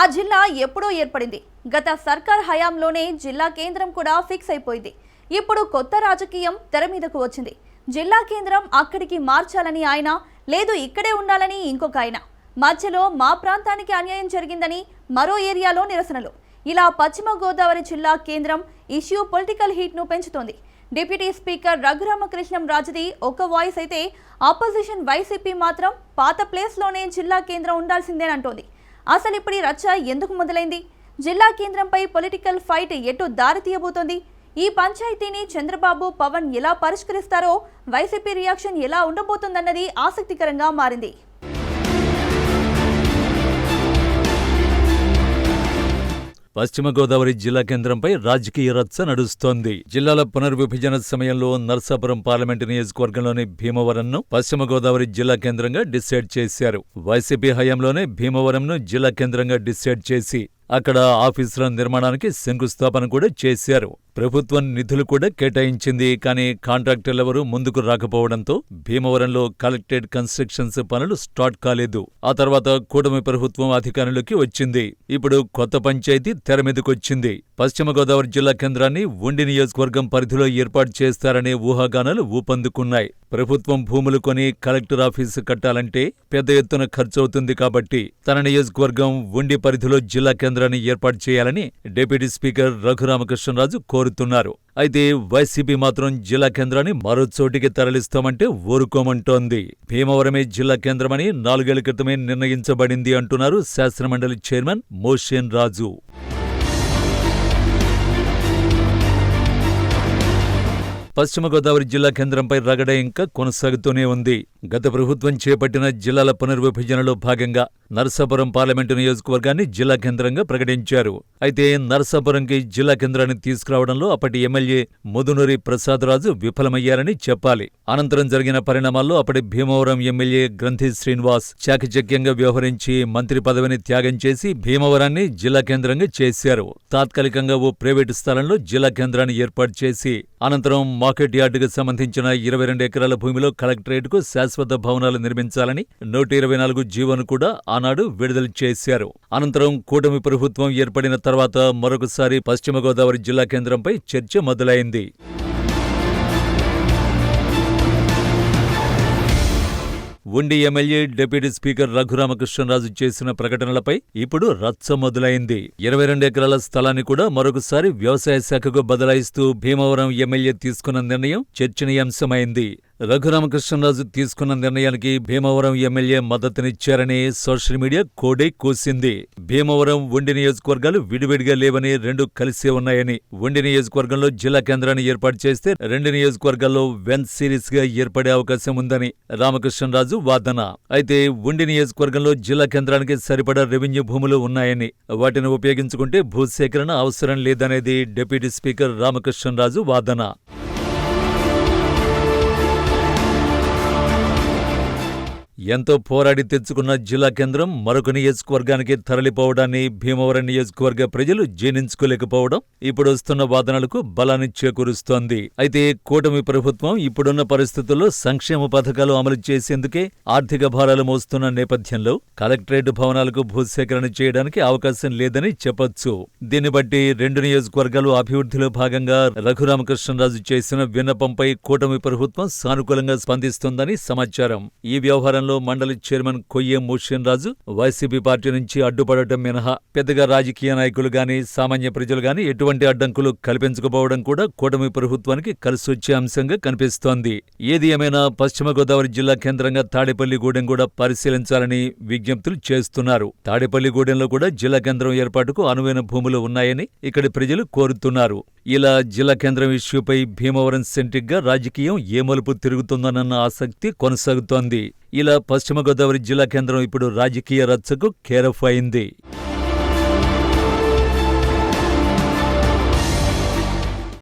ఆ జిల్లా ఎప్పుడో ఏర్పడింది. గత సర్కార్ హయాంలోనే జిల్లా కేంద్రం కూడా ఫిక్స్ అయిపోయింది. ఇప్పుడు కొత్త రాజకీయం తెర మీదకు వచ్చింది. జిల్లా కేంద్రం అక్కడికి మార్చాలని ఆయన, లేదు ఇక్కడే ఉండాలని ఇంకొక ఆయన. మధ్యలో మా ప్రాంతానికి అన్యాయం జరిగిందని మరో ఏరియాలో నిరసనలు. ఇలా పశ్చిమ గోదావరి జిల్లా కేంద్రం ఇష్యూ పొలిటికల్ హీట్ ను పెంచుతోంది. డిప్యూటీ స్పీకర్ రఘురామకృష్ణం రాజుది ఒక వాయిస్ అయితే, ఆపోజిషన్ వైసీపీ మాత్రం పాత ప్లేస్లోనే జిల్లా కేంద్రం ఉండాల్సిందేనంటోంది. అసలు ఇప్పుడు ఈ రచ్చ ఎందుకు మొదలైంది? జిల్లా కేంద్రంపై పొలిటికల్ ఫైట్ ఎటు దారి తీయబోతోంది? ఈ పంచాయతీని చంద్రబాబు, పవన్ ఎలా పరిష్కరిస్తారో, వైసీపీ రియాక్షన్ ఎలా ఉండబోతుందన్నది ఆసక్తికరంగా మారింది. పశ్చిమ గోదావరి జిల్లా కేంద్రంపై రాజకీయ రచ్చ నడుస్తోంది. జిల్లాల పునర్విభజన సమయంలో నర్సాపురం పార్లమెంటు నియోజకవర్గంలోని భీమవరంను పశ్చిమ గోదావరి జిల్లా కేంద్రంగా డిసైడ్ చేశారు. వైసీపీ హయాంలోనే భీమవరంను జిల్లా కేంద్రంగా డిసైడ్ చేసి అక్కడ ఆఫీసుల నిర్మాణానికి శంకుస్థాపన కూడా చేశారు. ప్రభుత్వం నిధులు కూడా కేటాయించింది. కానీ కాంట్రాక్టర్లెవరూ ముందుకు రాకపోవడంతో భీమవరంలో కలెక్టరేట్ కన్స్ట్రక్షన్స్ పనులు స్టార్ట్ కాలేదు. ఆ తర్వాత కూటమి ప్రభుత్వం అధికారంలోకి వచ్చింది. ఇప్పుడు కొత్త పంచాయతీ తెర మీదకొచ్చింది. పశ్చిమ గోదావరి జిల్లా కేంద్రాన్ని ఉండి నియోజకవర్గం పరిధిలో ఏర్పాటు చేస్తారనే ఊహాగానాలు ఊపందుకున్నాయి. ప్రభుత్వం భూములు కొని కలెక్టర్ ఆఫీసు కట్టాలంటే పెద్ద ఎత్తున ఖర్చవుతుంది కాబట్టి తన నియోజకవర్గం ఉండి పరిధిలో జిల్లా కేంద్రాన్ని ఏర్పాటు చేయాలని డిప్యూటీ స్పీకర్ రఘురామకృష్ణరాజు కోరుతున్నారు. అయితే వైసీపీ మాత్రం జిల్లా కేంద్రాన్ని మరో చోటికి తరలిస్తామంటే ఊరుకోమంటోంది. భీమవరమే జిల్లా కేంద్రమని 4 ఏళ్ల క్రితమే నిర్ణయించబడింది అంటున్నారు శాసనమండలి చైర్మన్ మోషేన్ రాజు. పశ్చిమ గోదావరి జిల్లా కేంద్రంపై రగడ ఇంకా కొనసాగుతూనే ఉంది. గత ప్రభుత్వం చేపట్టిన జిల్లాల పునర్విభజనలో భాగంగా నరసాపురం పార్లమెంటు నియోజకవర్గాన్ని జిల్లా కేంద్రంగా ప్రకటించారు. అయితే నరసాపురంకి జిల్లా కేంద్రాన్ని తీసుకురావడంలో అప్పటి ఎమ్మెల్యే ముదునూరి ప్రసాదరాజు విఫలమయ్యారని చెప్పాలి. అనంతరం జరిగిన పరిణామాల్లో అప్పటి భీమవరం ఎమ్మెల్యే గ్రంథి శ్రీనివాస్ చాకచక్యంగా వ్యవహరించి మంత్రి పదవిని త్యాగం చేసి భీమవరాన్ని జిల్లా కేంద్రంగా చేశారు. తాత్కాలికంగా ఓ ప్రైవేటు స్థలంలో జిల్లా కేంద్రాన్ని ఏర్పాటు చేసి అనంతరం మార్కెట్ యార్డుకు సంబంధించిన 22 ఎకరాల భూమిలో కలెక్టరేట్కు శాశ్వత భవనాలు నిర్మించాలని 124 జీవోను కూడా ఆనాడు విడుదల చేశారు. అనంతరం కూటమి ప్రభుత్వం ఏర్పడిన తర్వాత మరొకసారి పశ్చిమ గోదావరి జిల్లా కేంద్రంపై చర్చ మొదలైంది. ఉండి ఎమ్మెల్యే డిప్యూటీ స్పీకర్ రఘురామకృష్ణరాజు చేసిన ప్రకటనలపై ఇప్పుడు రచ్చ మొదలైంది. 22 ఎకరాల స్థలాన్ని కూడా మరొకసారి వ్యవసాయ శాఖకు బదలాయిస్తూ భీమవరం ఎమ్మెల్యే తీసుకున్న నిర్ణయం చర్చనీయాంశమైంది. రఘురామకృష్ణరాజు తీసుకున్న నిర్ణయానికి భీమవరం ఎమ్మెల్యే మద్దతునిచ్చారని సోషల్ మీడియా కోడై కూసింది. భీమవరం, ఉండి నియోజకవర్గాలు విడివిడిగా లేవని, 2 కలిసే ఉన్నాయని, ఉండి నియోజకవర్గంలో జిల్లా కేంద్రాన్ని ఏర్పాటు చేస్తే 2 నియోజకవర్గాల్లో వెన్ సిరీస్ గా ఏర్పడే అవకాశం ఉందని రామకృష్ణరాజు వాదన. అయితే ఉండి నియోజకవర్గంలో జిల్లా కేంద్రానికి సరిపడా రెవెన్యూ భూములు ఉన్నాయని, వాటిని ఉపయోగించుకుంటే భూసేకరణ అవసరం లేదనేది డిప్యూటీ స్పీకర్ రామకృష్ణరాజు వాదన. ఎంతో పోరాడి తెచ్చుకున్న జిల్లా కేంద్రం మరొక నియోజకవర్గానికి తరలిపోవడాన్ని భీమవరం నియోజకవర్గ ప్రజలు జీర్ణించుకోలేకపోవడం ఇప్పుడు వస్తున్న వాదనలకు బలాన్ని చేకూరుస్తోంది. అయితే కూటమి ప్రభుత్వం ఇప్పుడున్న పరిస్థితుల్లో సంక్షేమ పథకాలు అమలు చేసేందుకే ఆర్థిక భారాలు మోస్తున్న నేపథ్యంలో కలెక్టరేట్ భవనాలకు భూసేకరణ చేయడానికి అవకాశం లేదని చెప్పొచ్చు. దీన్ని బట్టి 2 నియోజకవర్గాలు అభివృద్ధిలో భాగంగా రఘురామకృష్ణరాజు చేసిన విన్నపంపై కూటమి ప్రభుత్వం సానుకూలంగా స్పందిస్తోందని సమాచారం. ఈ వ్యవహారంలో మండలి చైర్మన్ కొయ్యే మోషేన్ రాజు వైసీపీ పార్టీ నుంచి అడ్డుపడటం మినహా పెద్దగా రాజకీయ నాయకులు గాని, సామాన్య ప్రజలు గాని ఎటువంటి అడ్డంకులు కల్పించకపోవడం కూడా కూటమి ప్రభుత్వానికి కలిసొచ్చే అంశంగా కనిపిస్తోంది. ఏది ఏమైనా పశ్చిమ గోదావరి జిల్లా కేంద్రంగా తాడేపల్లిగూడెం కూడా పరిశీలించాలని విజ్ఞప్తులు చేస్తున్నారు. తాడేపల్లిగూడెంలో కూడా జిల్లా కేంద్రం ఏర్పాటుకు అనువైన భూములు ఉన్నాయని ఇక్కడి ప్రజలు కోరుతున్నారు. ఇలా జిల్లా కేంద్రం ఇష్యూపై భీమవరం సెంట్రిక్ గా రాజకీయం ఏ మలుపు తిరుగుతుందన్న ఆసక్తి కొనసాగుతోంది. ఇలా పశ్చిమ గోదావరి జిల్లా కేంద్రం ఇప్పుడు రాజకీయ రచ్చకు కేరఫ్ అయింది.